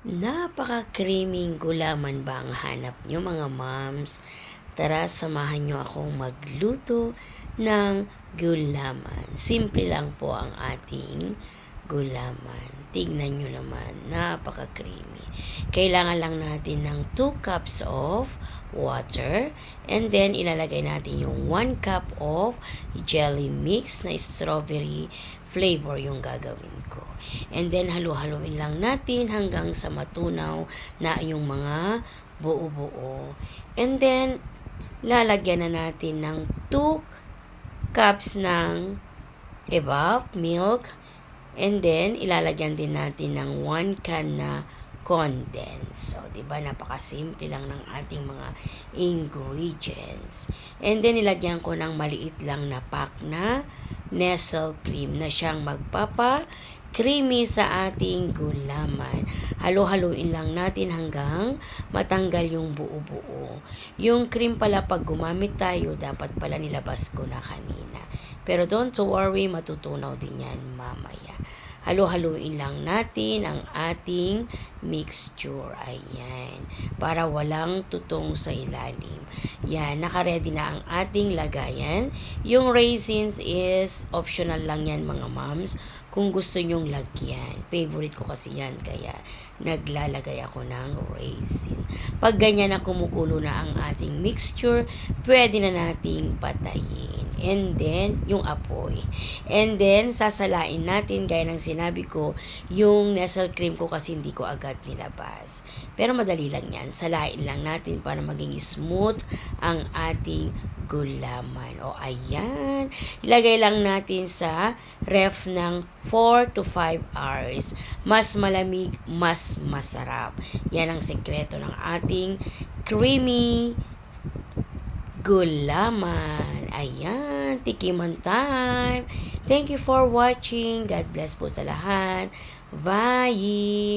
Napaka-creaming gulaman ba ang hanap nyo mga moms? Tara, samahan nyo akong magluto ng gulaman. Simple lang po ang ating gulaman. Tignan nyo naman, napaka-creamy. Kailangan lang natin ng 2 cups of water and then ilalagay natin yung 1 cup of jelly mix na strawberry flavor yung gagawin ko. And then halu-haluin lang natin hanggang sa matunaw na yung mga buo-buo. And then lalagyan na natin ng 2 cups ng evap milk. And then, ilalagyan din natin ng 1 can na condense. So, di ba napakasimple lang ng ating mga ingredients. And then, ilagyan ko ng maliit lang na pack na Nestle cream na siyang magpapa-creamy sa ating gulaman. Halo-haluin lang natin hanggang matanggal yung buo-buo. Yung cream pala pag gumamit tayo, dapat pala nilabas ko na kanina. Pero don't worry, matutunaw din yan mamaya. Halo-haluin lang natin ang ating mixture. Ayan. Para walang tutong sa ilalim. Yan. Naka-ready na ang ating lagayan. Yung raisins is optional lang yan mga moms. Kung gusto nyong lagyan. Favorite ko kasi yan. Kaya naglalagay ako ng raisin. Pag ganyan na kumukulo na ang ating mixture, pwede na nating patayin. And then, yung apoy. And then, sasalain natin, gaya ng sinabi ko, yung Nestle cream ko kasi hindi ko agad nilabas. Pero madali lang yan. Salain lang natin para maging smooth ang ating gulaman. O, ayan. Ilagay lang natin sa ref ng 4 to 5 hours. Mas malamig, mas masarap. Yan ang sekreto ng ating creamy gulaman. Ayan, tikiman time. Thank you for watching. God bless po sa lahat. Bye!